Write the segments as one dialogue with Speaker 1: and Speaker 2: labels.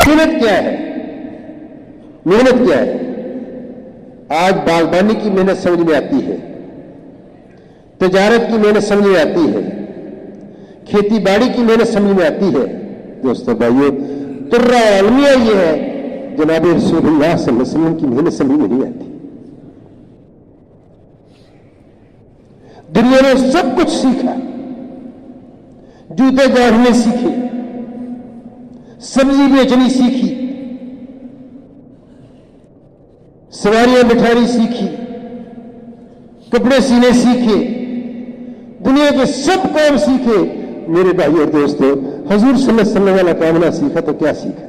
Speaker 1: محنت کیا ہے؟ محنت کیا ہے؟ آج باغبانی کی محنت سمجھ میں آتی ہے، تجارت کی محنت سمجھ میں آتی ہے، کھیتی باڑی کی محنت سمجھ میں آتی ہے۔ دوستو بھائیو، ترہ علمیہ یہ ہے، جناب رسول اللہ صلی اللہ علیہ وسلم کی محنت سمجھ میں نہیں آتی۔ دنیا نے سب کچھ سیکھا، جوتے گاڑنے سیکھے، سبزی بیچنی سیکھی، سواریاں بٹھانی سیکھی، کپڑے سینے سیکھے، دنیا کے سب کام سیکھے۔ میرے بھائی اور دوستو، حضور صلی اللہ علیہ وسلم والا کام نہ سیکھا تو کیا سیکھا؟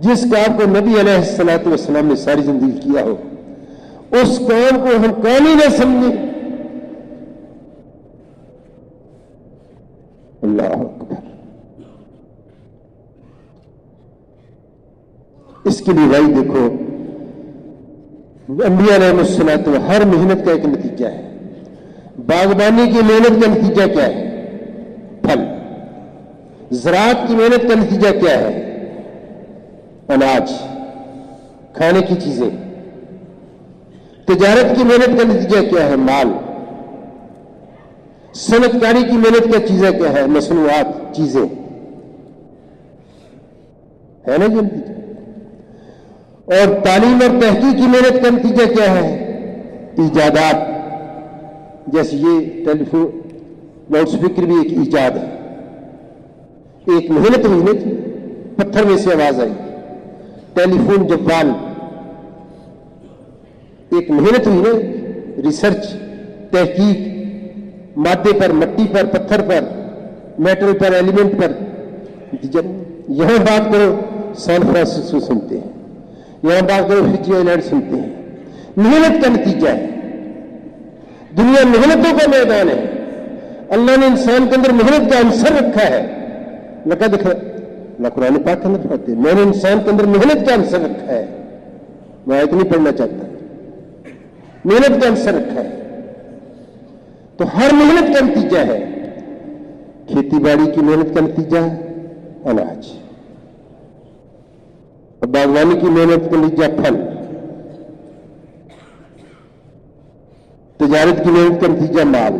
Speaker 1: جس کام کو نبی علیہ الصلوۃ والسلام نے ساری زندگی کیا ہو، اس کام کو ہم کام ہی نہ سمجھیں۔ اللہ اکبر۔ اس کے لیے بھائی دیکھو، انبیاء علیہ الصلوۃ والسلام ہر محنت کا ایک نتیجہ ہے۔ باغبانی کی محنت کا نتیجہ کیا ہے؟ پھل۔ زراعت کی محنت کا نتیجہ کیا ہے؟ اناج، کھانے کی چیزیں۔ تجارت کی محنت کا نتیجہ کیا ہے؟ مال۔ صنعت کاری کی محنت کا چیزیں کیا ہے؟ مصنوعات، چیزیں، ہے نا یہ نتیجہ؟ اور تعلیم اور تحقیق کی محنت کا نتیجہ کیا ہے؟ ایجادات، جیسے یہ ٹیلی فون، لاؤڈ اسپیکر بھی ایک ایجاد ہے، ایک محنت ہوئی نا، پتھر میں سے آواز آئی۔ ٹیلی فون جوال ایک محنت ہوئی نا، ریسرچ، تحقیق، مادے پر، مٹی پر، پتھر پر، میٹل پر، ایلیمنٹ پر۔ جب یہاں بات کرو سان فرانسسکو سنتے ہیں، یہاں بات کرو فجی آئیلینڈ سنتے ہیں۔ محنت کا نتیجہ ہے۔ دنیا محنتوں کا میدان ہے۔ اللہ نے انسان کے اندر محنت کا عنصر رکھا ہے۔ لقد اللہ قرآن پاک کے اندر فرماتے ہیں، میں نے انسان کے اندر محنت کا عنصر رکھا ہے۔ میں آیت نہیں پڑھنا چاہتا، محنت کا عنصر رکھا ہے۔ تو ہر محنت کا نتیجہ ہے، کھیتی باڑی کی محنت کا نتیجہ ہے اناج، اور باغبانی کی محنت کا نتیجہ پھل، تجارت کی محنت کا نتیجہ مال،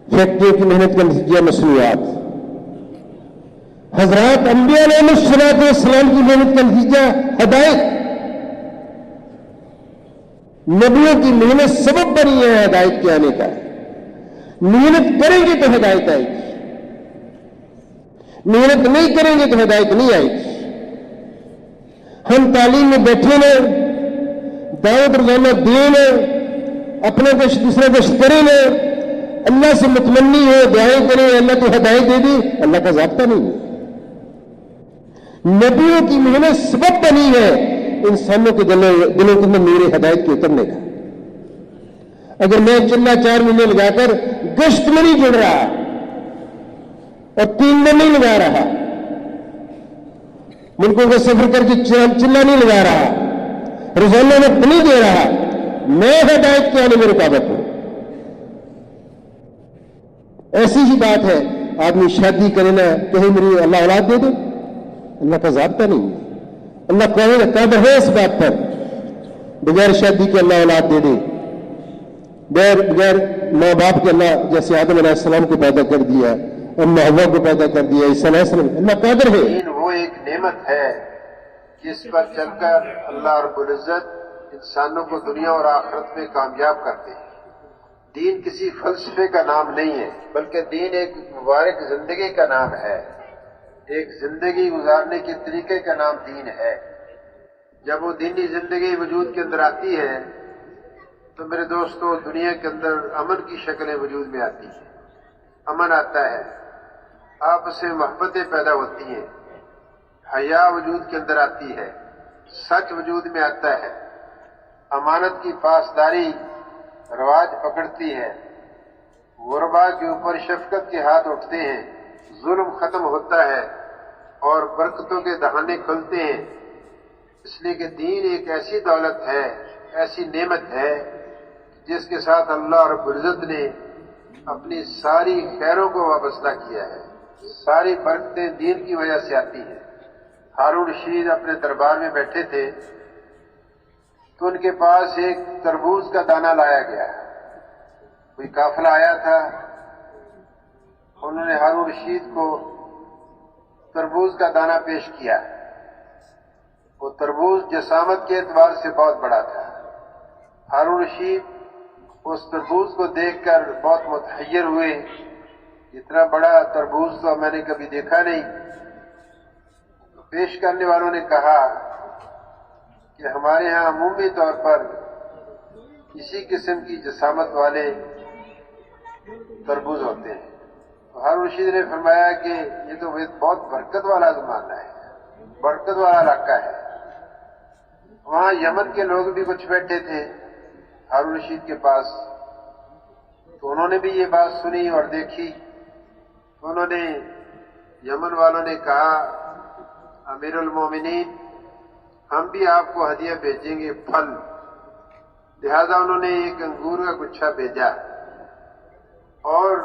Speaker 1: فیکٹریوں کی محنت کا نتیجہ مصنوعات۔ حضرات انبیاء علیہ الصلوۃ والسلام کی محنت کا نتیجہ ہدایت۔ نبیوں کی محنت سبب بنی ہے ہدایت کے آنے کا۔ محنت کریں گے تو ہدایت آئے گی، محنت نہیں کریں گے تو ہدایت نہیں آئے گی۔ ہم تعلیم میں بیٹھے نا، دعوت روزانہ دیں نا، اپنا کچھ دوسرا کچھ کریں نا، اللہ سے متمنی ہو، دعائیں کریں اللہ کو ہدایت دے دی، اللہ کا ضابطہ نہیں ہے۔ نبیوں کی محنت سبب بنی ہے انسانوں کے دلوں کے اندر نور ہدایت کے اترنے کا۔ اگر میں چلہ 4 مہینے لگا کر گشت میں نہیں جڑ رہا اور 3 دن نہیں لگا رہا، ملکوں کا سفر کر کے چلہ نہیں لگا رہا، روزانہ وقت نہیں دے رہا، میں ہدایت کے آنے میں رکاوٹ ہوں۔ ایسی ہی بات ہے، آدمی شادی کرے نا، کہیں میری اللہ اولاد دے دے، اللہ کا ضابطہ نہیں ہے۔ اللہ قادر ہے اس بات پر، بغیر شادی کے اللہ اولاد دے دے، بغیر ماں باپ کے اللہ، جیسے آدم علیہ السلام کو پیدا کر دیا، ام حوا کو پیدا کر دیا، عیسیٰ علیہ السلام، اللہ قادر ہے۔
Speaker 2: وہ ایک نعمت ہے جس پر چل کر اللہ رب العزت انسانوں کو دنیا اور آخرت میں کامیاب کرتے ہیں۔ دین کسی فلسفے کا نام نہیں ہے، بلکہ دین ایک مبارک زندگی کا نام ہے، ایک زندگی گزارنے کے طریقے کا نام دین ہے۔ جب وہ دینی زندگی وجود کے اندر آتی ہے تو میرے دوستو دنیا کے اندر امن کی شکلیں وجود میں آتی ہیں، امن آتا ہے، آپس میں محبتیں پیدا ہوتی ہیں، حیا وجود کے اندر آتی ہے، سچ وجود میں آتا ہے، امانت کی پاسداری رواج پکڑتی ہے، غربا کے اوپر شفقت کے ہاتھ اٹھتے ہیں، ظلم ختم ہوتا ہے اور برکتوں کے دہانے کھلتے ہیں۔ اس لیے کہ دین ایک ایسی دولت ہے، ایسی نعمت ہے جس کے ساتھ اللہ رب العزت نے اپنی ساری خیروں کو وابستہ کیا ہے۔ ساری برکتیں دین کی وجہ سے آتی ہیں۔ ہارون رشید اپنے دربار میں بیٹھے تھے تو ان کے پاس ایک تربوز کا دانہ لایا گیا۔ کوئی قافلہ آیا تھا، انہوں نے ہارون رشید کو تربوز کا دانہ پیش کیا۔ وہ تربوز جسامت کے اعتبار سے بہت بڑا تھا۔ ہارون رشید اس تربوز کو دیکھ کر بہت متحیر ہوئے، اتنا بڑا تربوز تو میں نے کبھی دیکھا نہیں۔ پیش کرنے والوں نے کہا کہ ہمارے ہاں عمومی طور پر اسی قسم کی جسامت والے تربوز ہوتے ہیں۔ تو ہارون رشید نے فرمایا کہ یہ تو بہت برکت والا زمانہ ہے، برکت والا علاقہ ہے۔ وہاں یمن کے لوگ بھی کچھ بیٹھے تھے ہارون رشید کے پاس، تو انہوں نے بھی یہ بات سنی اور دیکھی۔ تو انہوں نے یمن والوں نے کہا امیر المومنین ہم بھی آپ کو ہدیہ بھیجیں گے پھل، لہذا انہوں نے ایک انگور کا گچھا بھیجا اور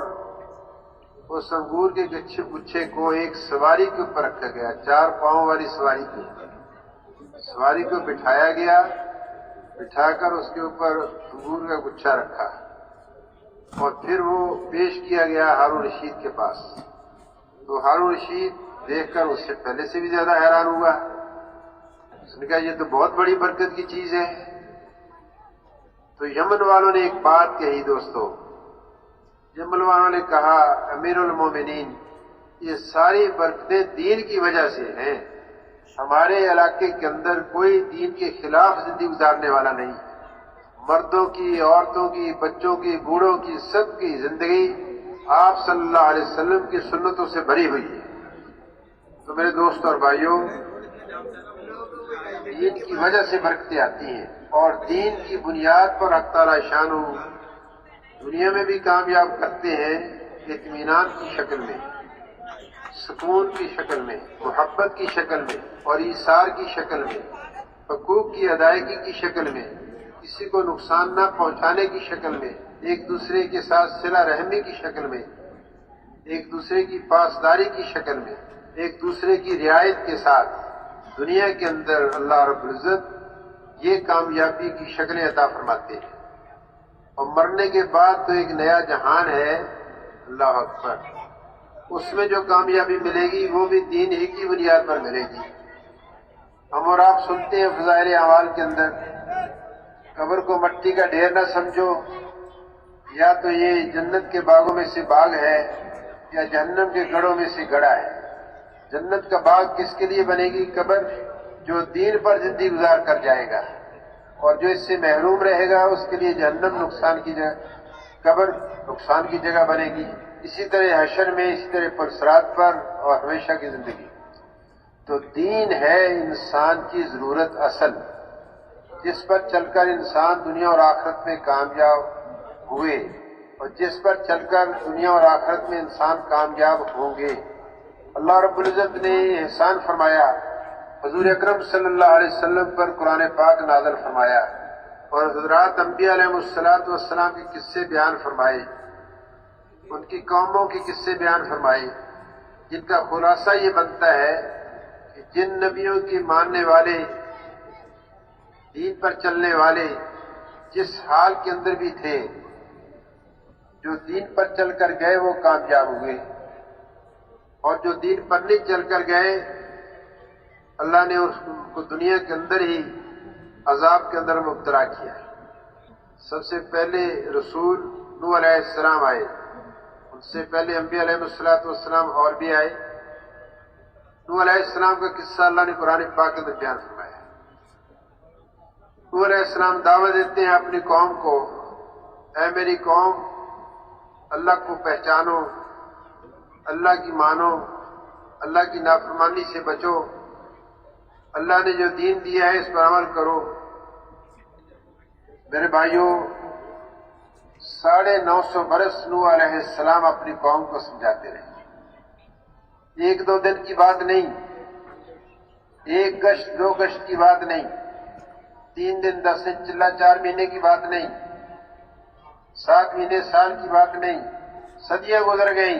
Speaker 2: اس انگور کے گچھے کو ایک سواری کے اوپر رکھا گیا، 4 پاؤں والی سواری کی۔ سواری کو بٹھایا گیا، بٹھا کر اس کے اوپر انگور کا گچھا رکھا اور پھر وہ پیش کیا گیا ہارون رشید کے پاس۔ تو ہارون رشید دیکھ کر اس سے پہلے سے بھی زیادہ حیران ہوا۔ اس نے کہا یہ تو بہت بڑی برکت کی چیز ہے۔ تو یمن والوں نے ایک بات کہی دوستو، یمن والوں نے کہا امیر المومنین یہ ساری برکتیں دین کی وجہ سے ہیں، ہمارے علاقے کے اندر کوئی دین کے خلاف زندگی گزارنے والا نہیں، مردوں کی، عورتوں کی، بچوں کی، بوڑھوں کی، سب کی زندگی آپ صلی اللہ علیہ وسلم کی سنتوں سے بھری ہوئی ہے۔ تو میرے دوست اور بھائیوں، دین کی وجہ سے برکتیں آتی ہیں اور دین کی بنیاد پر حق تعالیٰ شانہ دنیا میں بھی کامیاب کرتے ہیں، اطمینان کی شکل میں، سکون کی شکل میں، محبت کی شکل میں اور ایثار کی شکل میں، حقوق کی ادائیگی کی شکل میں، کسی کو نقصان نہ پہنچانے کی شکل میں، ایک دوسرے کے ساتھ صلہ رحمی کی شکل میں، ایک دوسرے کی پاسداری کی شکل میں، ایک دوسرے کی رعایت کے ساتھ دنیا کے اندر اللہ رب العزت یہ کامیابی کی شکلیں عطا فرماتے ہیں۔ اور مرنے کے بعد تو ایک نیا جہان ہے، اللہ اکبر، اس میں جو کامیابی ملے گی وہ بھی دین ہی کی بنیاد پر ملے گی۔ ہم اور آپ سنتے ہیں فضائل اعمال کے اندر، قبر کو مٹی کا ڈھیر نہ سمجھو، یا تو یہ جنت کے باغوں میں سے باغ ہے یا جہنم کے گڑھوں میں سے گڑھا ہے۔ جنت کا باغ کس کے لیے بنے گی؟ قبر، جو دین پر زندگی گزار کر جائے گا، اور جو اس سے محروم رہے گا اس کے لیے جہنم نقصان کی جگہ، قبر نقصان کی جگہ بنے گی۔ اسی طرح حشر میں، اسی طرح پرصراط پر اور ہمیشہ کی زندگی۔ تو دین ہے انسان کی ضرورت اصل، جس پر چل کر انسان دنیا اور آخرت میں کامیاب ہوئے، اور جس پر چل کر دنیا اور آخرت میں انسان کامیاب ہوں گے۔ اللہ رب العزت نے احسان فرمایا، حضور اکرم صلی اللہ علیہ وسلم پر قرآن پاک نازل فرمایا اور حضرات انبیاء علیہ السلام کے قصے بیان فرمائے، ان کی قوموں کے قصے بیان فرمائے، جن کا خلاصہ یہ بنتا ہے کہ جن نبیوں کی ماننے والے، دین پر چلنے والے جس حال کے اندر بھی تھے، جو دین پر چل کر گئے وہ کامیاب ہوئے، اور جو دین پر نہیں چل کر گئے اللہ نے اس کو دنیا کے اندر ہی عذاب کے اندر مبتلا کیا۔ سب سے پہلے رسول نوح علیہ السلام آئے، ان سے پہلے انبیاء علیہ السلام اور بھی آئے۔ نوح علیہ السلام کا قصہ اللہ نے قرآن پاک کے اندر بیان فرمایا۔ نوح علیہ السلام دعوت دیتے ہیں اپنی قوم کو، اے میری قوم، اللہ کو پہچانو، اللہ کی مانو، اللہ کی نافرمانی سے بچو، اللہ نے جو دین دیا ہے اس پر عمل کرو۔ میرے بھائیوں، 950 برس نوح علیہ السلام اپنی قوم کو سمجھاتے رہے، 1-2 دن کی بات نہیں، 1 گشت 2 گشت کی بات نہیں، 3 دن 10 دن چلا 4 مہینے کی بات نہیں، 7 مہینے سال کی بات نہیں، صدیاں گزر گئیں،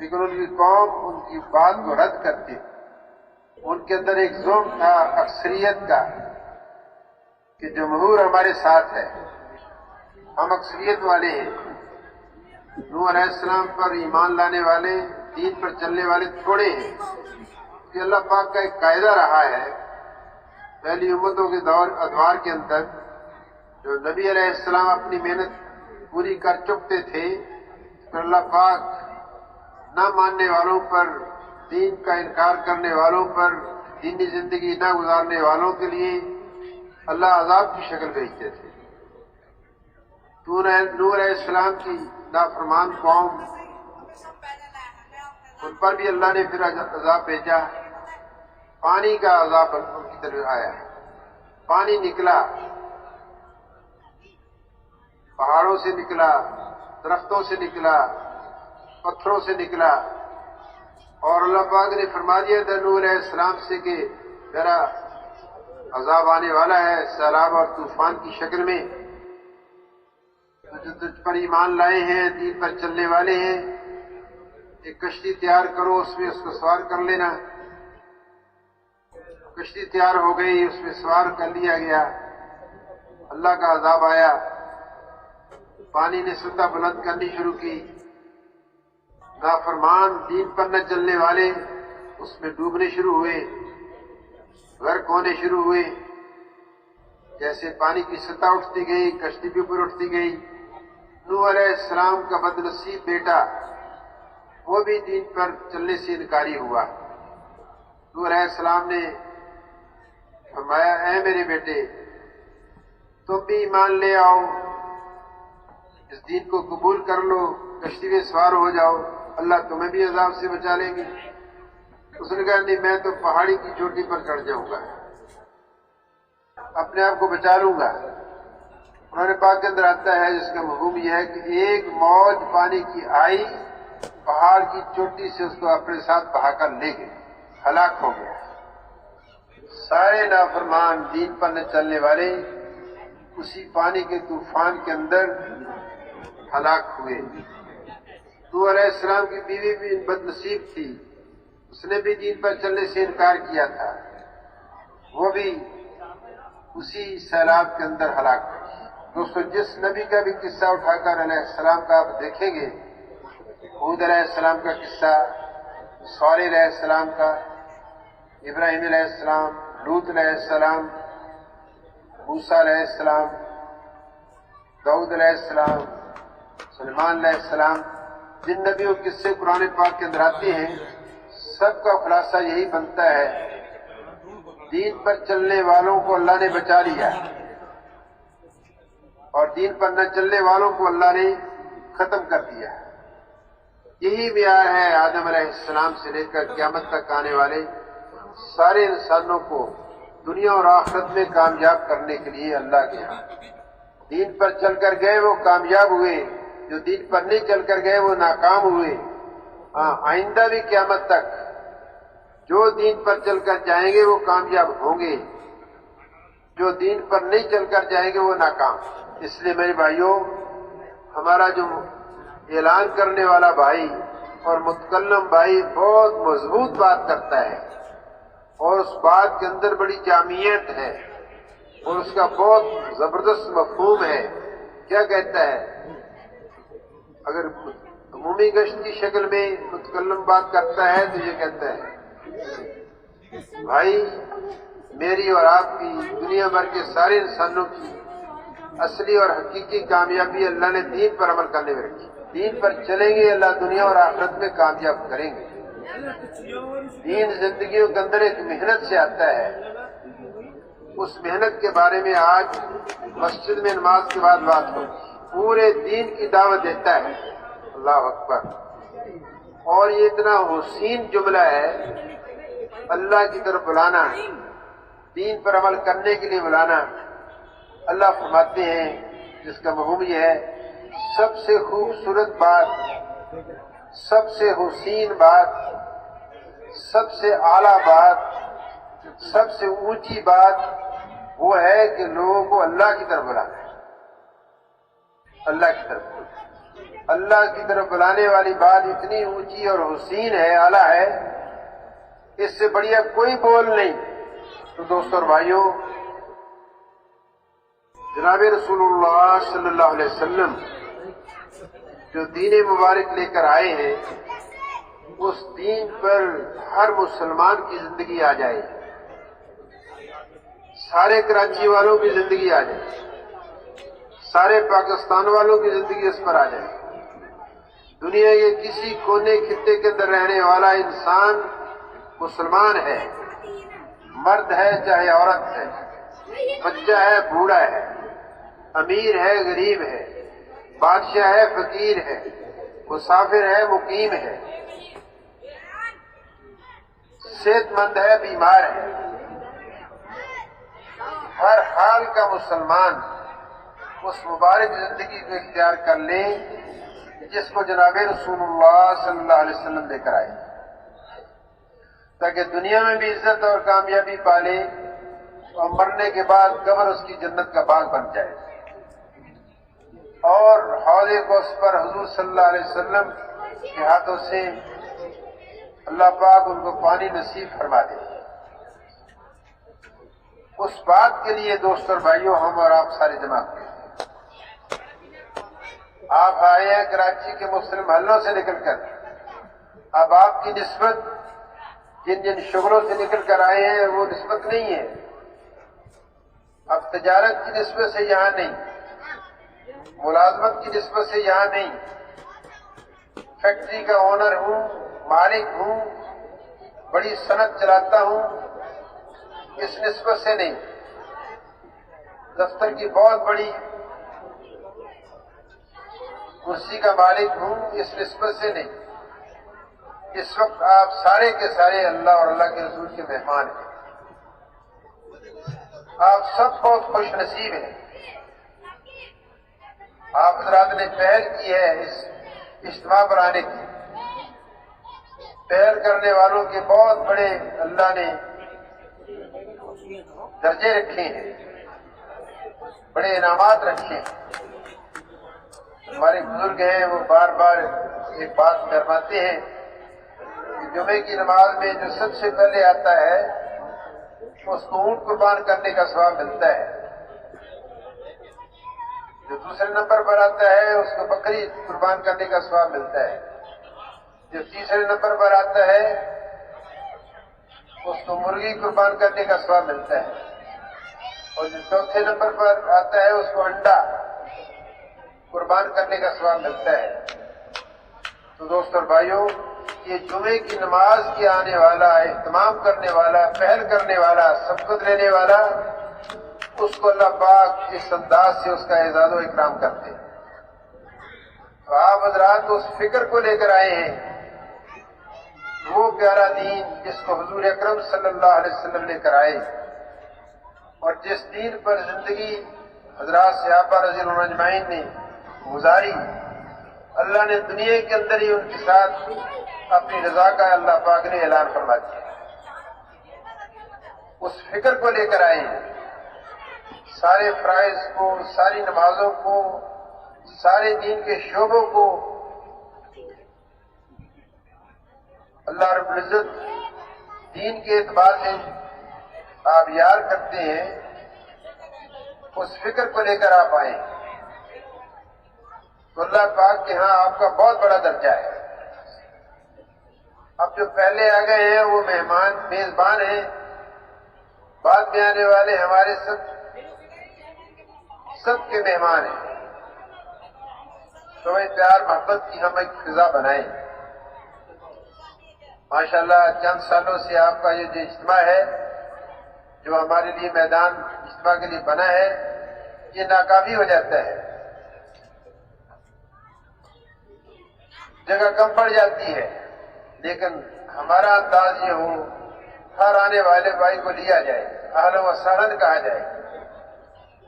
Speaker 2: لیکن ان کی قوم ان کی بات کو رد کرتی۔ ان کے اندر ایک ظلم تھا اکثریت کا کہ جمہور ہمارے ساتھ ہے، ہم اکثریت والے ہیں۔ نوح علیہ السلام پر ایمان لانے والے، دین پر چلنے والے تھوڑے ہیں۔ کہ اللہ پاک کا ایک قاعدہ رہا ہے پہلی امتوں کے ادوار کے اندر، جو نبی علیہ السلام اپنی محنت پوری کر چکتے تھے، تو اللہ پاک نہ ماننے والوں پر، دین کا انکار کرنے والوں پر، دینی زندگی نہ گزارنے والوں کے لیے اللہ عذاب کی شکل بھیجتے تھے۔ نوح علیہ السلام کی نافرمان قوم، ان پر بھی اللہ نے پھر عذاب بھیجا، پانی کا عذاب ان کی طرف آیا، پانی نکلا، پہاڑوں سے نکلا، درختوں سے نکلا، پتھروں سے نکلا، اور اللہ پاک نے فرما دیا تھا نوح علیہ السلام سے کہ میرا عذاب آنے والا ہے سیلاب اور طوفان کی شکل میں، جو تجھ پر ایمان لائے ہیں، دین پر چلنے والے ہیں، ایک کشتی تیار کرو، اس میں اس کو سوار کر لینا۔ کشتی تیار ہو گئی، اس میں سوار کر لیا گیا، اللہ کا عذاب آیا، پانی نے سطح بلند کرنی شروع کی، نافرمان دین پر نہ چلنے والے اس میں ڈوبنے شروع ہوئے، غرق ہونے شروع ہوئے۔ جیسے پانی کی سطح اٹھتی گئی، کشتی بھی اوپر اٹھتی گئی۔ نوح علیہ السلام کا بد نصیب بیٹا، وہ بھی دین پر چلنے سے انکاری ہوا۔ نوح علیہ السلام نے فرمایا اے میرے بیٹے، تم بھی ایمان لے آؤ، اس دین کو قبول کر لو، کشتی میں سوار ہو جاؤ، اللہ تمہیں بھی عذاب سے بچا لیں گے۔ اس نے کہا نہیں، میں تو پہاڑی کی چوٹی پر چڑھ جاؤں گا، اپنے آپ کو بچا لوں گا۔ قرآن پاک کے اندر آتا ہے جس کا مفہوم یہ ہے کہ ایک موج پانی کی آئی، پہاڑ کی چوٹی سے اس کو اپنے ساتھ بہا کر لے گئے، ہلاک ہو گیا۔ سارے نافرمان دین پر نہ چلنے والے اسی پانی کے طوفان کے اندر ہلاک ہوئے۔ نوح علیہ السلام کی بیوی بھی بد نصیب تھی، اس نے بھی دین پر چلنے سے انکار کیا تھا، وہ بھی اسی سیلاب کے اندر ہلاک ہوئی۔ دوستو، جس نبی کا بھی قصہ اٹھا کر علیہ السلام کا آپ دیکھیں گے، ہود علیہ السلام کا قصہ، صالح علیہ السلام کا، ابراہیم علیہ السلام، لوط علیہ السلام، موسیٰ علیہ السلام، داؤد علیہ السلام، سلیمان علیہ السلام، جن نبیوں کے قصے قرآن پاک کے اندر آتے ہیں، سب کا خلاصہ یہی بنتا ہے، دین پر چلنے والوں کو اللہ نے بچا لیا اور دین پر نہ چلنے والوں کو اللہ نے ختم کر دیا۔ یہی معیار ہے آدم علیہ السلام سے لے کر قیامت تک آنے والے سارے انسانوں کو دنیا اور آخرت میں کامیاب کرنے کے لیے اللہ کے ہاں۔ دین پر چل کر گئے وہ کامیاب ہوئے، جو دین پر نہیں چل کر گئے وہ ناکام ہوئے۔ آئندہ بھی قیامت تک جو دین پر چل کر جائیں گے وہ کامیاب ہوں گے، جو دین پر نہیں چل کر جائیں گے وہ ناکام۔ اس لیے میرے بھائیوں، ہمارا جو اعلان کرنے والا بھائی اور متکلم بھائی بہت مضبوط بات کرتا ہے اور اس بات کے اندر بڑی جامعیت ہے اور اس کا بہت زبردست مفہوم ہے۔ کیا کہتا ہے؟ اگر عمومی گشت کی شکل میں متکلم بات کرتا ہے تو یہ کہتا ہے بھائی، میری اور آپ کی، دنیا بھر کے سارے انسانوں کی اصلی اور حقیقی کامیابی اللہ نے دین پر عمل کرنے میں رکھی۔ دین پر چلیں گے اللہ دنیا اور آخرت میں کامیاب کریں گے۔ دین زندگیوں کے اندر ایک محنت سے آتا ہے، اس محنت کے بارے میں آج مسجد میں نماز کے بعد بات ہو، پورے دین کی دعوت دیتا ہے۔ اللہ اکبر۔ اور یہ اتنا حسین جملہ ہے، اللہ کی طرف بلانا، دین پر عمل کرنے کے لیے بلانا۔ اللہ فرماتے ہیں جس کا مفہوم یہ ہے، سب سے خوبصورت بات، سب سے حسین بات، سب سے اعلیٰ بات، سب سے اونچی بات وہ ہے کہ لوگوں کو اللہ کی طرف بلانا ہے، اللہ کی طرف۔ اللہ کی طرف بلانے والی بات اتنی اونچی اور حسین ہے، اعلیٰ ہے، اس سے بڑھیا کوئی بول نہیں۔ تو دوستو اور بھائیوں، جناب رسول اللہ صلی اللہ علیہ وسلم جو دین مبارک لے کر آئے ہیں، اس دین پر ہر مسلمان کی زندگی آ جائے، سارے کراچی والوں کی زندگی آ جائے، سارے پاکستان والوں کی زندگی اس پر آ جائے، دنیا کے کسی کونے خطے کے اندر رہنے والا انسان مسلمان ہے، مرد ہے چاہے عورت ہے، بچہ ہے بوڑھا ہے، امیر ہے غریب ہے، بادشاہ ہے فقیر ہے، مسافر ہے مقیم ہے، صحت مند ہے بیمار ہے، ہر حال کا مسلمان اس مبارک زندگی کو اختیار کر لے جس کو جناب رسول اللہ صلی اللہ علیہ وسلم لے کر آئے، تاکہ دنیا میں بھی عزت اور کامیابی پالے اور مرنے کے بعد قبر اس کی جنت کا باغ بن جائے، اور حوض کوثر پر حضور صلی اللہ علیہ وسلم کے ہاتھوں سے اللہ پاک ان کو پانی نصیب فرما دے۔ اس بات کے لیے دوستو اور بھائیوں ہم اور آپ سارے جمع ہوئے، آپ آئے ہیں کراچی کے مختلف محلوں سے نکل کر، اب آپ کی نسبت جن جن شغلوں سے نکل کر آئے ہیں وہ نسبت نہیں ہے، اب تجارت کی نسبت سے یہاں نہیں، ملازمت کی نسبت سے یہاں نہیں، فیکٹری کا اونر ہوں، مالک ہوں، بڑی صنعت چلاتا ہوں، اس نسبت سے نہیں، دفتر کی بہت بڑی کرسی کا مالک ہوں، اس نسبت سے نہیں، اس وقت آپ سارے کے سارے اللہ اور اللہ کے رسول کے مہمان ہیں، آپ سب بہت خوش نصیب ہیں، آپ حضرات نے پہل کی ہے اس اجتماع پر آنے کی، پہل کرنے والوں کے بہت بڑے اللہ نے درجے رکھے ہیں، بڑے انعامات رکھے ہیں۔ ہمارے بزرگ ہیں وہ بار بار ایک بات فرماتے ہیں کہ جمعے کی نماز میں جو سب سے پہلے آتا ہے اس کو اونٹ قربان کرنے کا ثواب ملتا ہے، جو دوسرے نمبر پر آتا ہے اس کو بکری قربان کرنے کا ثواب ملتا ہے، جو تیسرے نمبر پر آتا ہے اس کو مرغی قربان کرنے کا ثواب ملتا ہے، اور جو چوتھے نمبر پر آتا ہے اس کو انڈا قربان کرنے کا ثواب ملتا ہے۔ تو دوستو اور بھائیوں، یہ جمعے کی نماز کے آنے والا، اہتمام کرنے والا، پہل کرنے والا، سبقت لینے والا، اس کو اللہ پاک اس انداز سے اس کا اعزاز و اکرام کرتے ہیں۔ تو آپ حضرات اس فکر کو لے کر آئے ہیں، وہ پیارا دین جس کو حضور اکرم صلی اللہ علیہ وسلم لے کر آئے، اور جس دین پر زندگی حضرات صحابہ رضی اللہ عنہم اجمعین نے گزاری، اللہ نے دنیا کے اندر ہی ان کے ساتھ اپنی رضا کا اللہ پاک نے اعلان فرما دیا۔ اس فکر کو لے کر آئے ہیں، سارے فرائض کو، ساری نمازوں کو، سارے دین کے شعبوں کو اللہ رب العزت دین کے اعتبار سے آپ یاد کرتے ہیں، اس فکر کو لے کر آپ آئے، تو اللہ پاک کے ہاں آپ کا بہت بڑا درجہ ہے۔ اب جو پہلے آ گئے ہیں وہ مہمان میزبان ہیں، بعد میں آنے والے ہمارے سب کے مہمان ہیں، تو پیار محبت کی ہم ایک فضا بنائیں۔ ماشاءاللہ چند سالوں سے آپ کا یہ جو اجتماع ہے، جو ہمارے لیے میدان اجتماع کے لیے بنا ہے، یہ ناکافی ہو جاتا ہے، جگہ کم پڑ جاتی ہے، لیکن ہمارا انداز یہ ہو ہر آنے والے بھائی کو لیا جائے، اہلا و سہلا کہا جائے،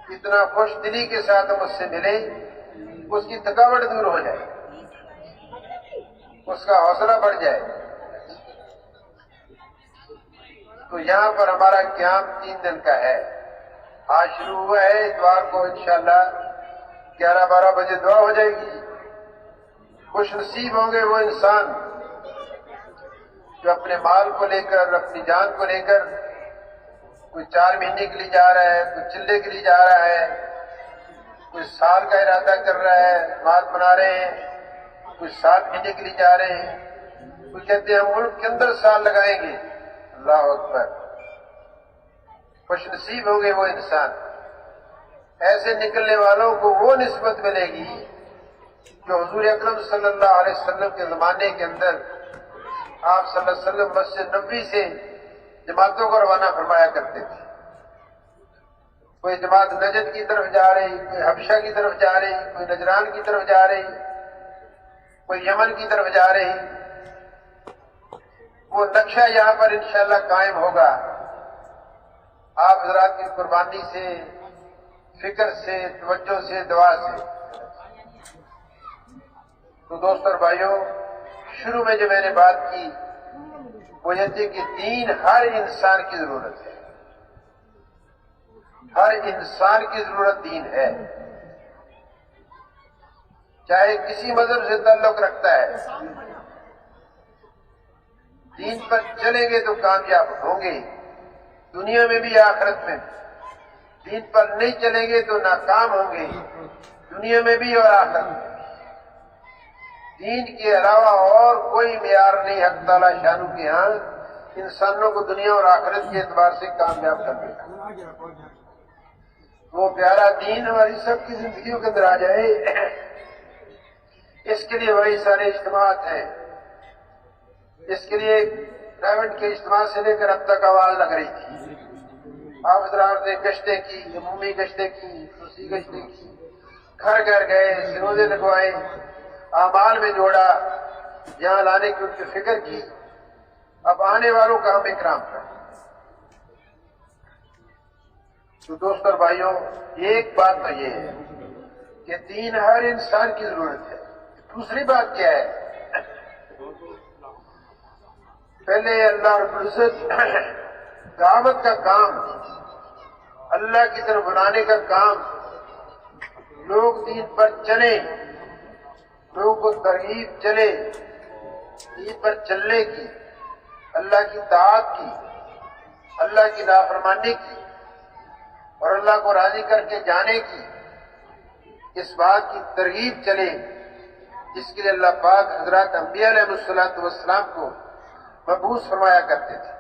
Speaker 2: اتنا خوش دلی کے ساتھ ہم اس سے ملے، اس کی تھکاوٹ دور ہو جائے، اس کا حوصلہ بڑھ جائے۔ تو یہاں پر ہمارا قیام 3 دن کا ہے، آج شروع ہوا ہے، اتوار کو انشاءاللہ 11-12 بجے دعا ہو جائے گی، خوش نصیب ہوں گے وہ انسان جو اپنے مال کو لے کر، اپنی جان کو لے کر کوئی 4 مہینے کے لیے جا رہا ہے، کوئی چلے کے لیے جا رہا ہے، کوئی سال کا ارادہ کر رہا ہے، مال بنا رہے ہیں، کوئی 7 مہینے کے لیے جا رہے ہیں، کوئی کہتے ہیں ہم ملک کے اندر سال لگائیں گے۔ اللہ اکبر! خوش نصیب ہوں گے وہ انسان، ایسے نکلنے والوں کو وہ نسبت ملے گی جو حضور اکرم صلی اللہ علیہ وسلم کے زمانے کے اندر آپ صلی اللہ علیہ وسلم مسجد نبوی سے جماعتوں کو روانہ فرمایا کرتے تھے۔ کوئی جماعت نجد کی طرف جا رہی، کوئی حبشہ کی طرف جا رہی، کوئی نجران کی طرف جا رہی، کوئی یمن کی طرف جا رہی۔ وہ نقشہ یہاں پر انشاءاللہ قائم ہوگا، آپ حضرات کی قربانی سے، فکر سے، توجہ سے، دعا سے۔ تو دوستو اور بھائیوں، شروع میں جو میں نے بات کی وہ یہ تھی کہ دین ہر انسان کی ضرورت ہے، ہر انسان کی ضرورت دین ہے، چاہے کسی مذہب سے تعلق رکھتا ہے۔ دین پر چلیں گے تو کامیاب ہوں گے، دنیا میں بھی آخرت میں بھی۔ دین پر نہیں چلیں گے تو ناکام ہوں گے، دنیا میں بھی اور آخرت میں بھی۔ دین کے علاوہ اور کوئی معیار نہیں حق تعالیٰ شانو کے ہاں انسانوں کو دنیا اور آخرت کے اعتبار سے کامیاب کرنے کا۔ وہ پیارا دین ہماری سب کی زندگیوں کے اندر آ جائے، اس کے لیے بڑی سارے اجتماعات ہیں۔ اس کے لیے ڈائمنڈ کے اجتماع سے لے کر اب تک آواز لگ رہی تھی۔ آپ حضرات نے گشتیں کی، عمومی گشتیں کی، خصوصی گشتیں کی، گھر گھر گئے، سنودے لگوائے، اعمال میں جوڑا، یہاں لانے کی ان کی فکر کی۔ اب آنے والوں کا ہم اکرام کریں۔ تو دوستو اور بھائیوں، ایک بات تو یہ ہے کہ دین ہر انسان کی ضرورت ہے۔ دوسری بات کیا ہے؟ پہلے اللہ رب العزت دعوت کا کام، اللہ کی طرف بلانے کا کام، لوگ دین پر چلیں، لوگوں کو ترغیب چلے دین پر چلنے کی، اللہ کی طاعت کی، اللہ کی نافرمانی کی اور اللہ کو راضی کر کے جانے کی، اس بات کی ترغیب چلے جس کے لیے اللہ پاک حضرات انبیاء علیہ السلام کو مبعوث فرمایا کرتے تھے۔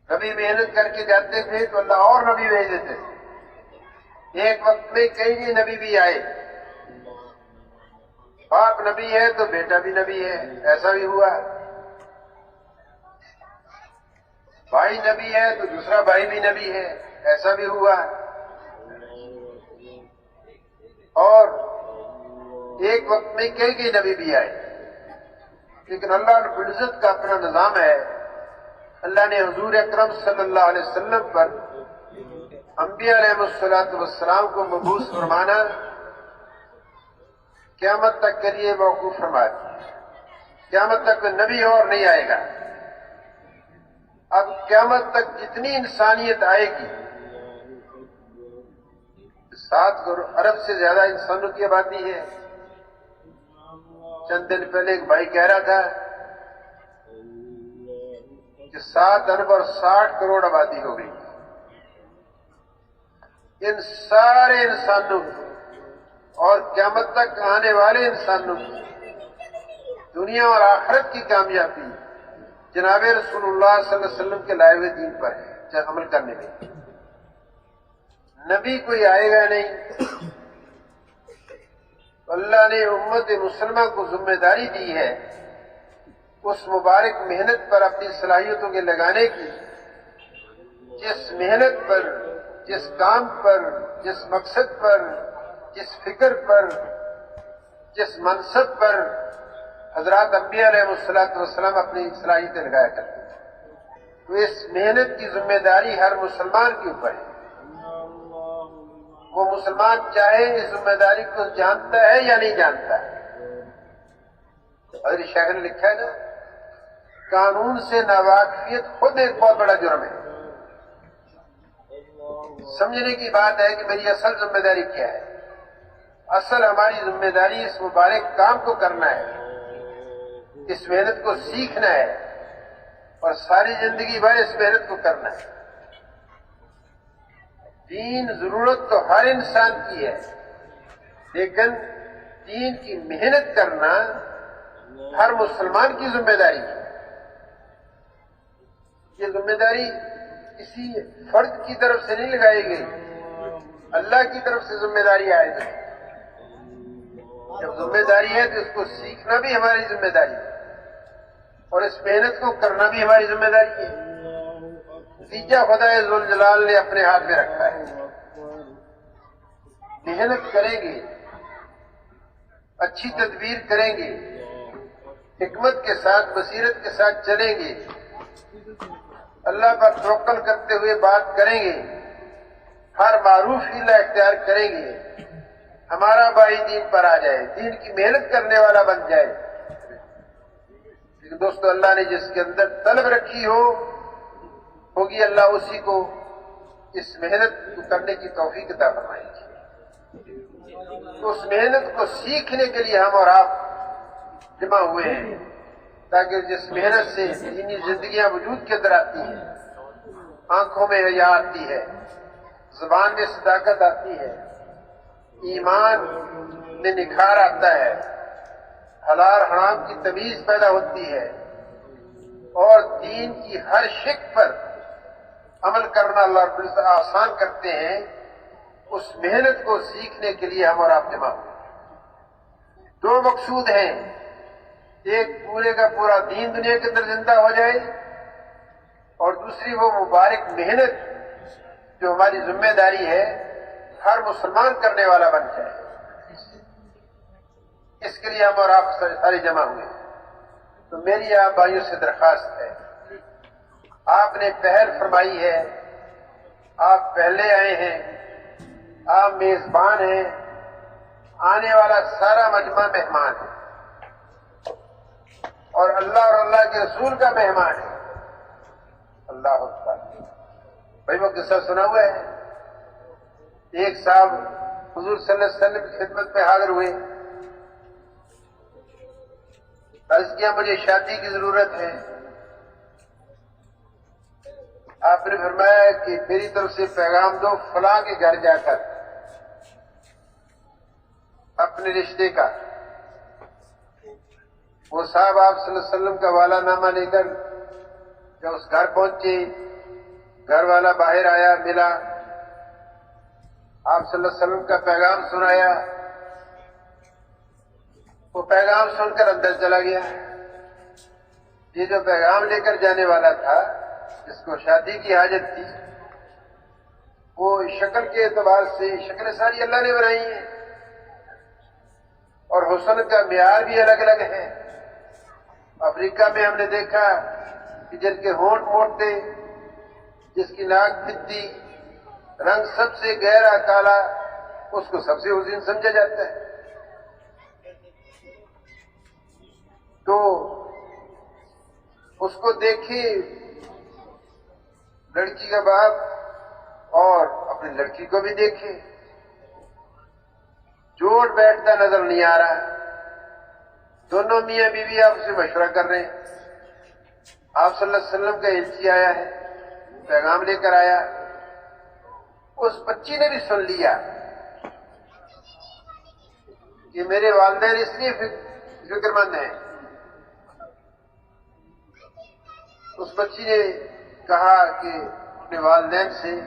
Speaker 2: نبی محنت کر کے جاتے تھے تو اللہ اور نبی بھیج دیتے تھے۔ ایک وقت میں کئی نبی بھی آئے، باپ نبی ہے تو بیٹا بھی نبی ہے، ایسا بھی ہوا۔ بھائی نبی ہے تو دوسرا بھائی بھی نبی ہے، ایسا بھی ہوا۔ اور ایک وقت میں کئی نبی بھی آئے، لیکن اللہ رب العزت کا اپنا نظام ہے۔ اللہ نے حضور اکرم صلی اللہ علیہ وسلم پر انبیاء علیہ السلام کو مبعوث فرمانا قیامت تک کے لیے موقوف فرما دیا۔ قیامت تک کوئی نبی اور نہیں آئے گا۔ اب قیامت تک جتنی انسانیت آئے گی، 7 ارب سے زیادہ انسانوں کی آبادی ہے۔ چند دن پہلے ایک بھائی کہہ رہا تھا کہ 7 ارب اور 60 کروڑ آبادی ہو گئی۔ ان سارے انسانوں کی اور قیامت تک آنے والے انسانوں کی دنیا اور آخرت کی کامیابی جناب رسول اللہ صلی اللہ علیہ وسلم کے لائے ہوئے دین پر ہے، عمل کرنے میں۔ نبی کوئی آئے گا نہیں، اللہ نے امت مسلمہ کو ذمہ داری دی ہے اس مبارک محنت پر اپنی صلاحیتوں کے لگانے کی، جس محنت پر، جس کام پر، جس مقصد پر، جس فکر پر، جس منصب پر حضرات انبیاء علیہ السلام اپنی صلاحیتیں لگایا کرتے ہیں۔ تو اس محنت کی ذمہ داری ہر مسلمان کے اوپر ہے۔ وہ مسلمان چاہے اس ذمہ داری کو جانتا ہے یا نہیں جانتا ہے۔ حضرت شیخ نے لکھا ہے نا، قانون سے ناواقفیت خود ایک بہت بڑا جرم ہے۔ سمجھنے کی بات ہے کہ میری اصل ذمہ داری کیا ہے۔ اصل ہماری ذمہ داری اس مبارک کام کو کرنا ہے، اس محنت کو سیکھنا ہے اور ساری زندگی بھر اس محنت کو کرنا ہے۔ دین ضرورت تو ہر انسان کی ہے، لیکن دین کی محنت کرنا ہر مسلمان کی ذمہ داری ہے۔ یہ ذمہ داری کسی فرد کی طرف سے نہیں لگائی گئی، اللہ کی طرف سے ذمہ داری آئے گی۔ جب ذمہ داری ہے تو اس کو سیکھنا بھی ہماری ذمہ داری ہے اور اس محنت کو کرنا بھی ہماری ذمہ داری ہے۔ نتیجہ خدا ذوالجلال نے اپنے ہاتھ میں رکھا ہے۔ محنت کریں گے، اچھی تدبیر کریں گے، حکمت کے ساتھ بصیرت کے ساتھ چلیں گے، اللہ پر توکل کرتے ہوئے بات کریں گے، ہر معروف ہیلہ اختیار کریں گے، ہمارا بھائی دین پر آ جائے، دین کی محنت کرنے والا بن جائے۔ لیکن دوستو، اللہ نے جس کے اندر طلب رکھی ہوگی اللہ اسی کو اس محنت کو کرنے کی توفیق عطا فرمائے گی۔ تو اس محنت کو سیکھنے کے لیے ہم اور آپ جمع ہوئے ہیں، تاکہ جس محنت سے دینی زندگیاں وجود کے اندر آتی ہیں، آنکھوں میں حیا آتی ہے، زبان میں صداقت آتی ہے، ایمان میں نکھار آتا ہے، حلال حرام کی تمیز پیدا ہوتی ہے اور دین کی ہر شک پر عمل کرنا اللہ رب العزت آسان کرتے ہیں، اس محنت کو سیکھنے کے لیے ہم اور آپ جمع ہوئے۔ دو مقصود ہیں، ایک پورے کا پورا دین دنیا کے اندر زندہ ہو جائے اور دوسری وہ مبارک محنت جو ہماری ذمہ داری ہے ہر مسلمان کرنے والا بن جائے۔ اس کے لیے ہم اور آپ سارے جمع ہوئے۔ تو میری آپ بھائیوں سے درخواست ہے، آپ نے پہل فرمائی ہے، آپ پہلے آئے ہیں، آپ میزبان ہیں، آنے والا سارا مجمع مہمان ہے اور اللہ کے رسول کا مہمان ہے۔ اللہ اکبر۔ بھائی وہ قصہ سنا ہوا ہے، ایک صاحب حضور صلی اللہ علیہ وسلم کی خدمت میں حاضر ہوئے، عرض کیا مجھے شادی کی ضرورت ہے۔ آپ نے فرمایا کہ میری طرف سے پیغام دو فلاں کے گھر جا کر اپنے رشتے کا۔ وہ صاحب آپ صلی اللہ علیہ وسلم کا والا نامہ لے کر جب اس گھر پہنچے، گھر والا باہر آیا، ملا، آپ صلی اللہ علیہ وسلم کا پیغام سنایا، وہ پیغام سن کر اندر چلا گیا۔ یہ جو پیغام لے کر جانے والا تھا، جس کو شادی کی حاجت تھی، وہ شکل کے اعتبار سے شکل ساری اللہ نے بنائی ہے اور حسن کا معیار بھی الگ الگ ہے۔ افریقہ میں ہم نے دیکھا کہ جن کے ہونٹ موٹے، جس کی ناک پھتی، رنگ سب سے گہرا کالا، اس کو سب سے حسین سمجھا جاتا ہے۔ تو اس کو دیکھے لڑکی کا باپ اور اپنی لڑکی کو بھی دیکھے، جوڑ بیٹھتا نظر نہیں آ رہا۔ دونوں میاں بیوی آپ سے مشورہ کر رہے ہیں۔ آپ صلی اللہ علیہ وسلم کا ایلچی آیا ہے، پیغام لے کر آیا۔ اس بچی نے بھی سن لیا کہ میرے والدین اس لیے فکر مند ہیں۔ اس بچی نے کہا کہ اپنے والدین سے،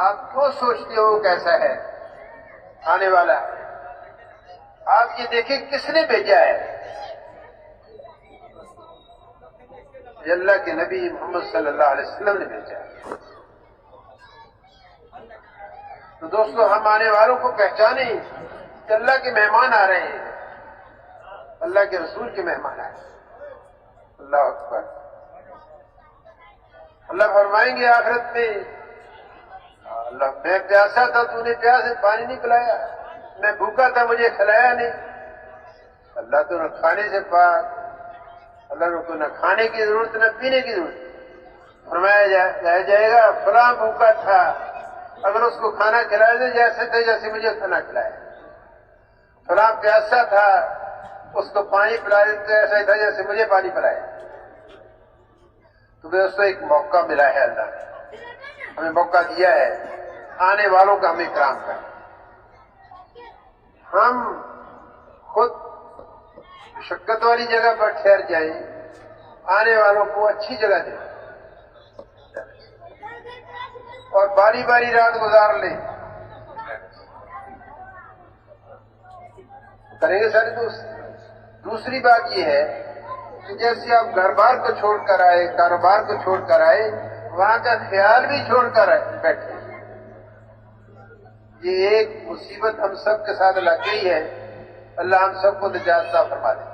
Speaker 2: آپ کیوں سوچتے ہو کیسا ہے آنے والا؟ آپ یہ دیکھیں کس نے بھیجا ہے؟ یہ اللہ کے نبی محمد صلی اللہ علیہ وسلم نے بھیجا ہے۔ تو دوستو، ہم آنے والوں کو پہچانیں کہ اللہ کے مہمان آ رہے ہیں، اللہ کے رسول کے مہمان آئے ہیں۔ اللہ اکبر۔ اللہ فرمائیں گے آخرت میں، اللہ میں پیاسا تھا تو نے پیاسے پانی نہیں پلایا، میں بھوکا تھا مجھے کھلایا نہیں۔ اللہ تو نہ کھانے سے پاک، اللہ کو نہ کھانے کی ضرورت نہ پینے کی ضرورت۔ فرمایا جائے گا فلاں بھوکا تھا، اگر اس کو کھانا کھلایا تو جیسے تھے جیسے مجھے کھانا کھلایا۔ فلاں پیاسا تھا اس کو پانی پلا دیتے، ایسا ہی تھا جیسے مجھے پانی پلائے. تو دوستوں ایک موقع ملا ہے، اللہ نے ہمیں موقع دیا ہے آنے والوں کا ہمیں اکرام کریں. ہم خود مشقت والی جگہ پر ٹھہر جائیں، آنے والوں کو اچھی جگہ دیں اور باری باری رات گزار لیں. کریں گے سارے دوست. دوسری بات یہ ہے کہ جیسے آپ گھر بار کو چھوڑ کر آئے، کاروبار کو چھوڑ کر آئے، وہاں کا خیال بھی چھوڑ کر بیٹھے. یہ ایک مصیبت ہم سب کے ساتھ لگ گئی ہے. اللہ ہم سب کو نجات عطا فرما دے.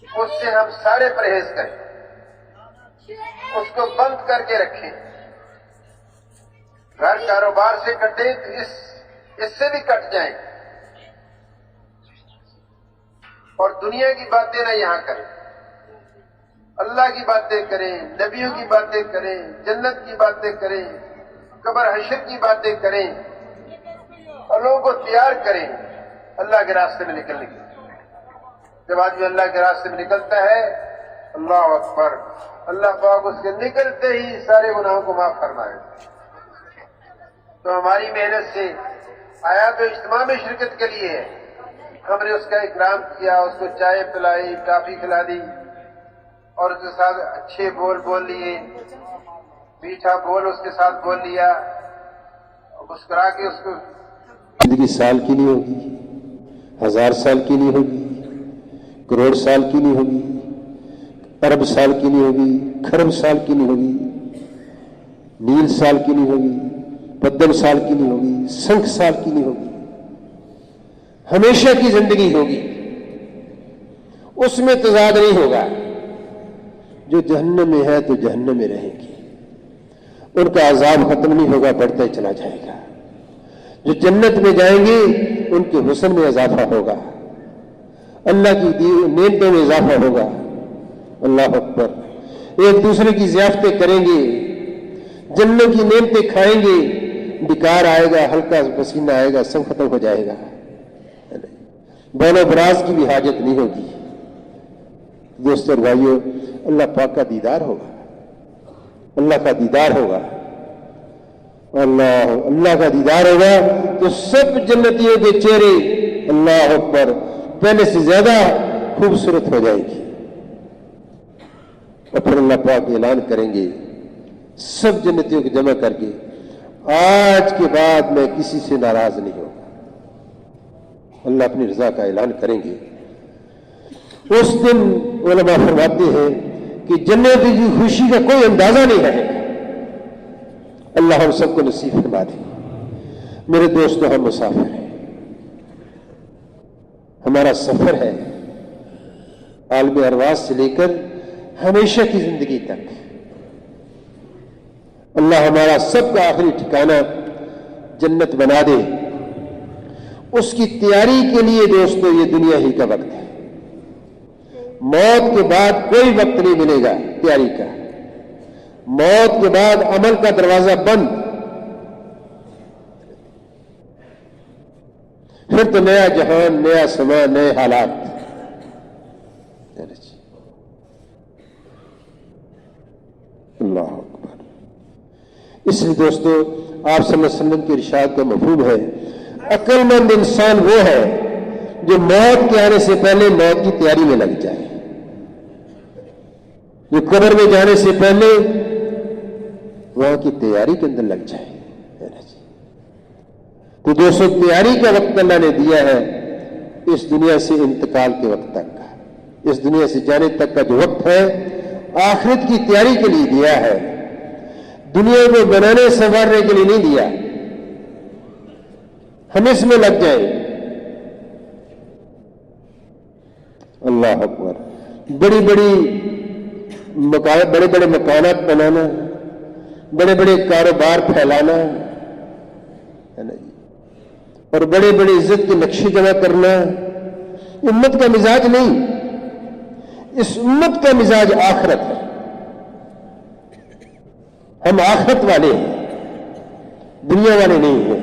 Speaker 2: اس سے ہم سارے پرہیز کریں، اس کو بند کر کے رکھیں. گھر کاروبار سے کٹے تو اس سے بھی کٹ جائیں، اور دنیا کی باتیں نہ یہاں کریں. اللہ کی باتیں کریں، نبیوں کی باتیں کریں، جنت کی باتیں کریں، قبر حشر کی باتیں کریں اور لوگوں کو تیار کریں اللہ کے راستے میں نکلنے کے. جب آدمی اللہ کے راستے میں نکلتا ہے، اللہ اکبر، اللہ پاک اس کے نکلتے ہی سارے گناہوں کو معاف فرمائے. تو ہماری محنت سے آیا تو اجتماع میں شرکت کے لیے ہے. ہم نے اس کا اکرام کیا، اس کو چائے پلائی، کافی کھلا دی اور اس کے ساتھ اچھے بول لیے، میٹھا بول اس کے ساتھ بول لیا، اور مسکرا کے اس کو.
Speaker 1: زندگی سال کے لیے ہوگی، 1000 سال کے لیے ہوگی، کروڑ سال کے لیے ہوگی، ارب سال کے لیے ہوگی، کھرب سال کے لیے ہوگی، نیل سال کے لیے ہوگی، پدم سال کے لیے ہوگی، سنکھ سال کے لیے ہوگی. ہمیشہ کی زندگی ہوگی. اس میں تضاد نہیں ہوگا. جو جہنم میں ہے تو جہنم میں رہیں گے، ان کا عذاب ختم نہیں ہوگا، بڑھتا ہی چلا جائے گا. جو جنت میں جائیں گے ان کے حسن میں اضافہ ہوگا، اللہ کی نعمتوں میں اضافہ ہوگا. اللہ اکبر. ایک دوسرے کی ضیافتیں کریں گے، جنت کی نعمتیں کھائیں گے، بیکار آئے گا، ہلکا پسینہ آئے گا، سب ختم ہو جائے گا. بول و براز کی بھی حاجت نہیں ہوگی. دوستوں اور بھائیوں، اللہ پاک کا دیدار ہوگا، اللہ کا دیدار ہوگا، اللہ کا دیدار ہوگا تو سب جنتیوں کے چہرے اللہ اکبر پہلے سے زیادہ خوبصورت ہو جائے گی. اور پھر اللہ پاک اعلان کریں گے سب جنتیوں کو جمع کر کے، آج کے بعد میں کسی سے ناراض نہیں ہوں. اللہ اپنی رضا کا اعلان کریں گے. اس دن علماء فرماتے ہیں کہ جنت کی خوشی کا کوئی اندازہ نہیں رہے گا. اللہ ہم سب کو نصیب فرما دے. میرے دوستو، ہم مسافر ہیں، ہمارا سفر ہے عالم ارواح سے لے کر ہمیشہ کی زندگی تک. اللہ ہمارا سب کا آخری ٹھکانہ جنت بنا دے. اس کی تیاری کے لیے دوستو یہ دنیا ہی کا وقت ہے. موت کے بعد کوئی وقت نہیں ملے گا تیاری کا. موت کے بعد عمل کا دروازہ بند. پھر تو نیا جہان، نیا سما، نئے حالات. اللہ اکبر. اس لیے دوستو آپ صلی اللہ علیہ وسلم کے ارشاد کا مفہوم ہے، عقل مند انسان وہ ہے جو موت کے آنے سے پہلے موت کی تیاری میں لگ جائے، جو قبر میں جانے سے پہلے وہاں کی تیاری کے اندر لگ جائے. تو دوستو تیاری کا وقت اللہ نے دیا ہے اس دنیا سے انتقال کے وقت تک کا، اس دنیا سے جانے تک کا جو وقت ہے آخرت کی تیاری کے لیے دیا ہے. دنیا کو بنانے سنوارنے کے لیے نہیں دیا. ہم اس میں لگ جائیں. اللہ اکبر. بڑے بڑے مکانات بنانا، بڑے بڑے کاروبار پھیلانا ہے نا جی، اور بڑے بڑے عزت کے نقشے جمع کرنا امت کا مزاج نہیں. اس امت کا مزاج آخرت ہے. ہم آخرت والے ہیں، دنیا والے نہیں ہیں.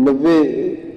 Speaker 1: 90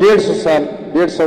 Speaker 1: 150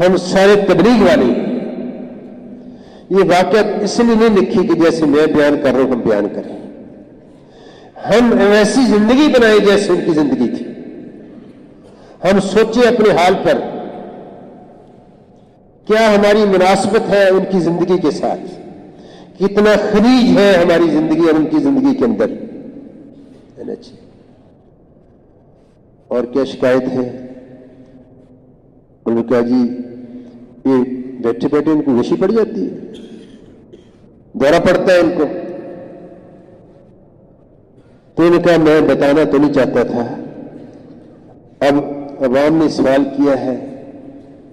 Speaker 1: ہم سارے تبلیغ والے ہیں. یہ واقعات اس لیے نہیں لکھی کہ جیسے میں بیان کر رہا ہوں ہم بیان کریں. ہم ایسی زندگی بنائیں جیسے ان کی زندگی تھی. ہم سوچیں اپنے حال پر کیا ہماری مناسبت ہے ان کی زندگی کے ساتھ, کتنا خلیج ہے ہماری زندگی اور ان کی زندگی کے اندر. اور کیا شکایت ہے؟ انہوں نے کہا جی یہ بیٹھے بیٹھے ان کو نشی پڑ جاتی ہے, دورہ پڑتا ہے ان کو. تو انہوں نے کہا میں بتانا تو نہیں چاہتا تھا, اب عوام نے سوال کیا ہے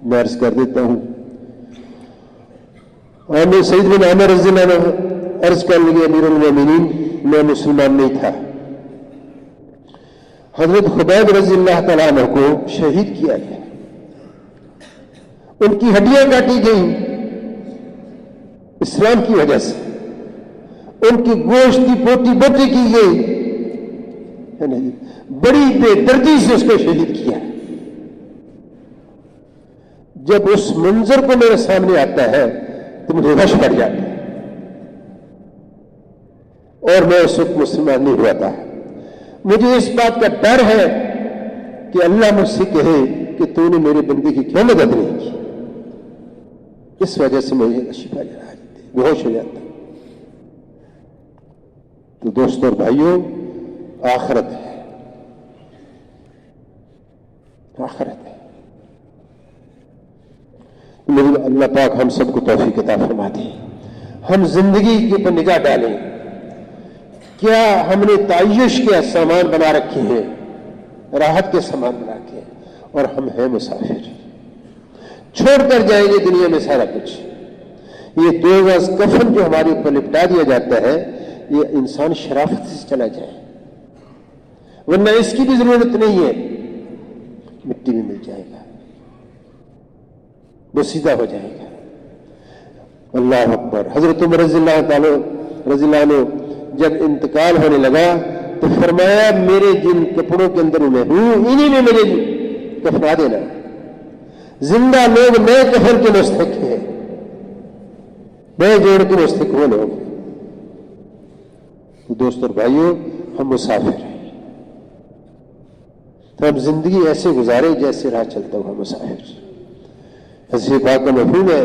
Speaker 1: میں عرض کر دیتا ہوں. عامر سعید بن عامر رضی اللہ عنہ عرض کر لگے امیر المومنین میں مسلمان نہیں تھا. حضرت خبیب رضی اللہ تعالیٰ عنہ کو شہید کیا گیا, ان کی ہڈیاں کاٹی گئیں اسلام کی وجہ سے, ان کی گوشت کی بوٹی بوٹی کی گئی, بڑی بے دردی سے اس کو شہید کیا. جب اس منظر کو میرے سامنے آتا ہے تو مجھے رش پڑ جاتا ہے, اور میں اس وقت مسلمان نہیں ہوا تھا. مجھے اس بات کا ڈر ہے کہ اللہ مجھ سے کہے کہ تو نے میرے بندے کی کیوں مدد نہیں کی. اس وجہ سے مجھے شفا بے ہوش ہو جاتا. تو دوستوں اور بھائیوں, آخرت ہے, آخرت ہے. اللہ پاک ہم سب کو توفیق عطا فرما دے. ہم زندگی کے اوپر نگاہ ڈالیں, کیا ہم نے تعیش کے سامان بنا رکھے ہیں, راحت کے سامان بنا کے, اور ہم ہیں مسافر, چھوڑ کر جائیں گے دنیا میں سارا کچھ. یہ 2 گز کفن جو ہمارے اوپر لپٹا دیا جاتا ہے, یہ انسان شرافت سے چلا جائے, ورنہ اس کی بھی ضرورت نہیں ہے, مٹی میں مل جائے گا, وہ سیدھا ہو جائے گا. اللہ اکبر. حضرت عمر رضی اللہ عنہ جب انتقال ہونے لگا تو فرمایا میرے جن کپڑوں کے اندر میں ہوں انہی میں مجھے کفنا دینا. زندہ لوگ نئے کفن کے مستحق ہیں, نئے جوڑ کے مستحق وہ لوگ. دوستوں اور بھائیوں, ہم مسافر ہیں, تو ہم زندگی ایسے گزارے جیسے راہ چلتا ہوا مسافر. حدیث پاک کا مفہوم ہے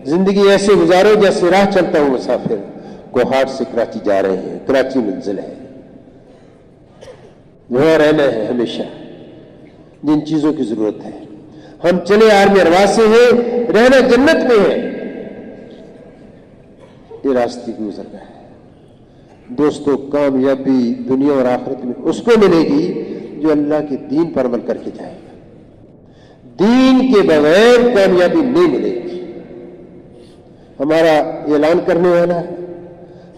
Speaker 1: زندگی ایسے گزارو جیسے راہ چلتا ہوا مسافر. گوہاٹ سے کراچی جا رہے ہیں, کراچی منزل ہے, وہاں رہنا ہے ہمیشہ. جن چیزوں کی ضرورت ہے, ہم چلے عالم ارواح سے ہیں, رہنا جنت میں ہے, یہ راستے گزر گئے. دوستو, کامیابی دنیا اور آخرت میں اس کو ملے گی جو اللہ کے دین پر عمل کر کے جائے گا. دین کے بغیر کامیابی نہیں ملے گی. ہمارا اعلان کرنے والا ہے,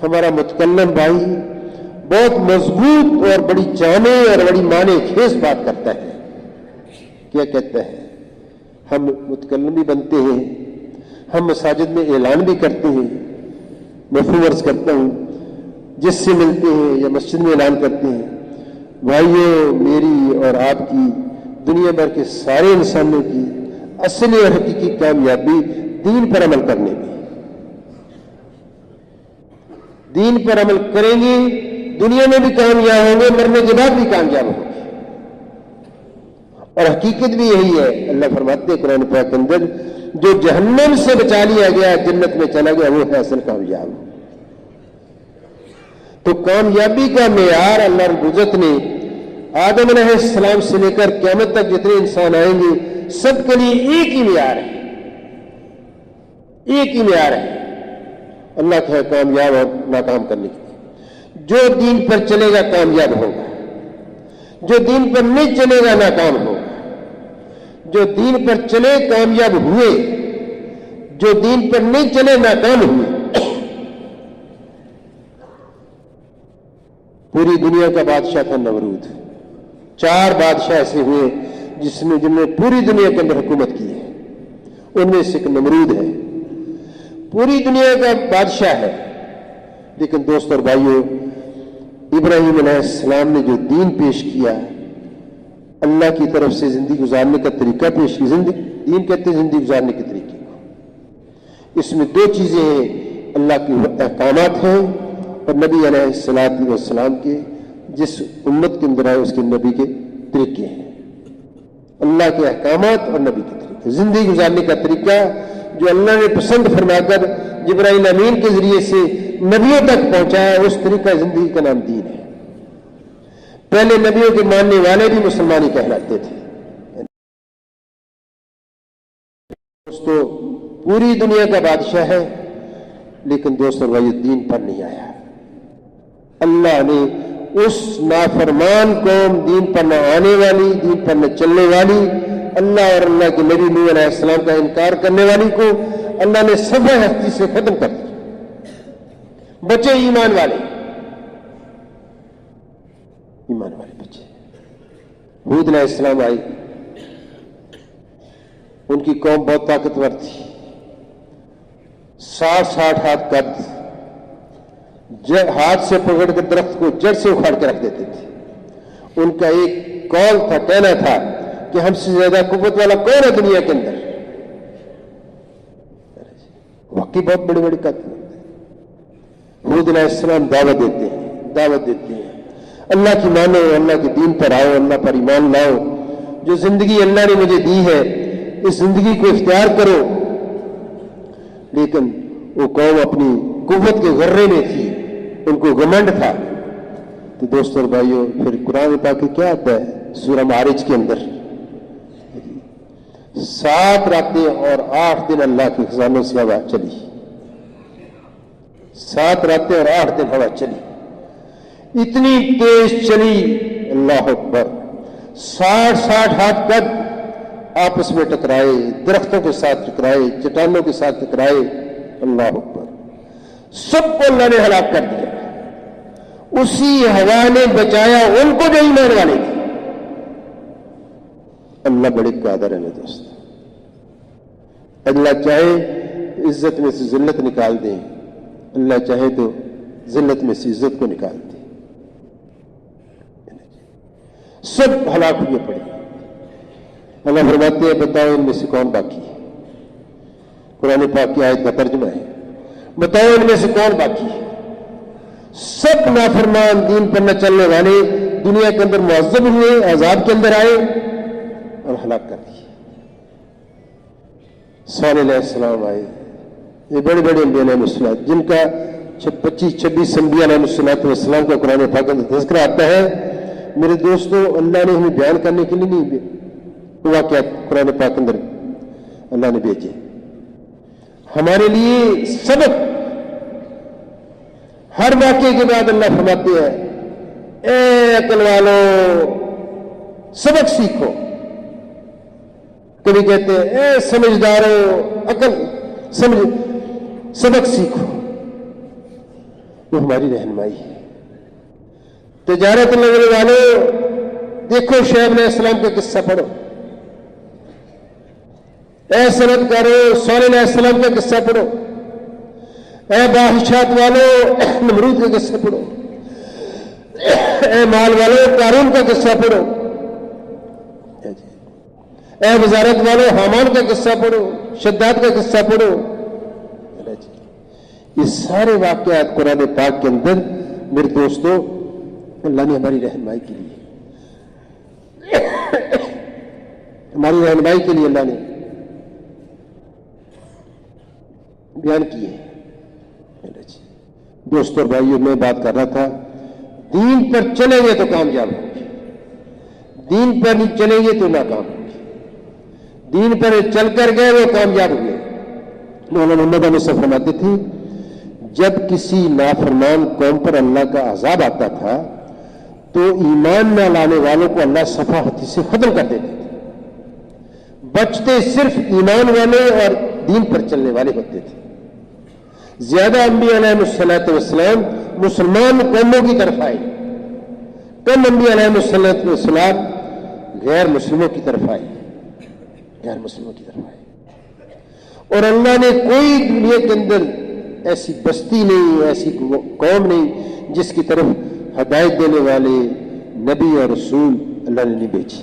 Speaker 1: ہمارا متکلم بھائی بہت مضبوط اور بڑی جامع اور بڑی معنی خیز بات کرتا ہے. کیا کہتا ہے؟ ہم متکلم بھی بنتے ہیں, ہم مساجد میں اعلان بھی کرتے ہیں. مفہوم عرض کرتا ہوں, جس سے ملتے ہیں یا مسجد میں اعلان کرتے ہیں, بھائیوں میری اور آپ کی, دنیا بھر کے سارے انسانوں کی اصلی اور حقیقی کامیابی دین پر عمل کرنے میں. دین پر عمل کریں گے دنیا میں بھی کامیاب ہوں گے, مرنے کے بعد بھی کامیاب ہوں گے. اور حقیقت بھی یہی ہے. اللہ فرماتے ہیں قرآن پاک کے اندر, جو جہنم سے بچا لیا گیا جنت میں چلا گیا وہ ہے اصل کامیاب. تو کامیابی کا معیار اللہ رب العزت نے آدم علیہ السلام سے لے کر قیامت تک جتنے انسان آئیں گے سب کے لیے ایک ہی معیار ہے, ایک ہی معیار ہے اللہ کا کامیاب اور ناکام کرنے کے لیے. جو دین پر چلے گا کامیاب ہوگا, جو دین پر نہیں چلے گا ناکام ہوگا. جو دین پر چلے کامیاب ہوئے, جو دین پر نہیں چلے ناکام ہوئے. پوری دنیا کا بادشاہ تھا نمرود. 4 بادشاہ ایسے ہوئے جن نے پوری دنیا کے اندر حکومت کی ہے. ان میں سے ایک نمرود ہے, پوری دنیا کا بادشاہ ہے. لیکن دوست اور بھائیوں, ابراہیم علیہ السلام نے جو دین پیش کیا اللہ کی طرف سے زندگی گزارنے کا طریقہ پیش کی. دین کہتے ہیں زندگی گزارنے کے طریقے کو. اس میں دو چیزیں ہیں, اللہ کے احکامات ہیں اور نبی علیہ الصلوۃ والسلام کے جس امت کے اندر آئے اس کے نبی کے طریقے ہیں. اللہ کے احکامات اور نبی کے طریقے, زندگی گزارنے کا طریقہ جو اللہ نے پسند فرما کر جبرائیل امین کے ذریعے سے نبیوں تک پہنچایا, اس طریقہ زندگی کا نام دین ہے. پہلے نبیوں کے ماننے والے بھی مسلمان ہی کہلاتے تھے. دوستو پوری دنیا کا بادشاہ ہے, لیکن دوستو بھائی دین پر نہیں آیا. اللہ نے اس نافرمان قوم, دین پر نہ آنے والی, دین پر نہ چلنے والی, اللہ اور اللہ کے نبی نوح علیہ السلام کا انکار کرنے والی کو اللہ نے صفحہ ہستی سے ختم کر دیا. بچے ایمان والے, ایمان والے بچے. ہود علیہ السلام آئی, ان کی قوم بہت طاقتور تھی, 60 ہاتھ قد, ہاتھ سے پکڑ کر درخت کو جڑ سے اکھاڑ کے رکھ دیتے تھے. ان کا ایک قول تھا, کہنا تھا کہ ہم سے زیادہ قوت والا کون ہے دنیا کے اندر. واقعی بہت بڑے بڑے قد. ہود علیہ السلام دعوت دیتے ہیں اللہ کی مانو, اللہ کے دین پر آؤ, اللہ پر ایمان لاؤ. جو زندگی اللہ نے مجھے دی ہے اس زندگی کو اختیار کرو. لیکن وہ قوم اپنی قوت کے غرے میں تھی, ان کو گھمنڈ تھا. تو دوستوں اور بھائیوں, پھر قرآن پاک میں کیا آتا ہے سورہ معارج کے اندر, 7 راتیں اور 8 دن اللہ کے خزانوں سے ہوا چلی. 7 راتیں اور 8 دن ہوا چلی, اتنی تیز چلی, اللہ اکبر. 60 ہاتھ قد آپس میں ٹکرائے, درختوں کے ساتھ ٹکرائے, چٹانوں کے ساتھ ٹکرائے. اللہ اکبر. سب کو اللہ نے ہلاک کر دیا. اسی ہوا نے بچایا ان کو جو ایمان والے تھے. اللہ بڑے قادر ہے میرے دوست. اللہ چاہے عزت میں سے ذلت نکال دیں, اللہ چاہے تو ذلت میں سے عزت کو نکال دیں. سب ہلاک ہوئے پڑے. اللہ فرماتے ہیں بتاؤ ان میں سے کون باقی ہے. قرآن پاک کی آیت کا ترجمہ ہے, بتاؤ ان میں سے کون باقی ہے. سب نافرمان, دین پر نہ چلنے والے دنیا کے اندر معذب ہوئے, عذاب کے اندر آئے اور ہلاک کر دیے. صالح علیہ السلام آئے, یہ بڑے بڑے انبیاء علیہ السلام جن کا 25-26 انبیاء علیہ السلام کا قرآن پاک میں تذکرہ آتا ہے. میرے دوستوں, اللہ نے ہمیں بیان کرنے کے لیے نہیں واقعات قرآن پاک اندر اللہ نے بھیجے, ہمارے لیے سبق. ہر واقعے کے بعد اللہ فرماتے ہیں اے عقل والو سبق سیکھو. کبھی کہتے ہیں اے سمجھدارو عقل سبق سیکھو. وہ ہماری رہنمائی ہے. تجارت لگنے والوں دیکھو شعیب علیہ السلام کا قصہ پڑھو. اے صنعت کارو صالح علیہ السلام کا قصہ پڑھو. اے باہشات والو نمرود کا قصہ پڑھو. اے مال والو قارون کا قصہ پڑھو. اے وزارت والو حامان کا قصہ پڑھو, شداد کا قصہ پڑھو. یہ سارے واقعات قرآن پاک کے اندر میرے دوستوں اللہ نے ہماری رہنمائی کے لیے اللہ نے بیان کیے. دوستوں اور بھائیوں, میں بات کر رہا تھا دین پر چلیں گے تو کامیاب ہوں گے, دین پر نہیں چلیں گے تو ناکام ہوں گے. دین پر چل کر گئے وہ کامیاب ہوئے. مولانا محمد علی صاحب فرماتے تھے جب کسی نافرمان قوم پر اللہ کا عذاب آتا تھا تو ایمان نہ لانے والوں کو اللہ صفحہ ہتھی سے ختم کر دیتے تھے. بچتے صرف ایمان والے اور دین پر چلنے والے ہوتے تھے. زیادہ انبیاء علیہ السلام مسلمان قوموں کی طرف آئے, کم انبیاء علیہ السلام غیر مسلموں کی طرف آئے. اور اللہ نے کوئی دنیا کے اندر ایسی بستی نہیں, ایسی قوم نہیں جس کی طرف ہدایت دینے والے نبی اور رسول اللہ نے نہیں بھیجی.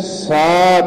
Speaker 1: 7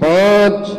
Speaker 1: 5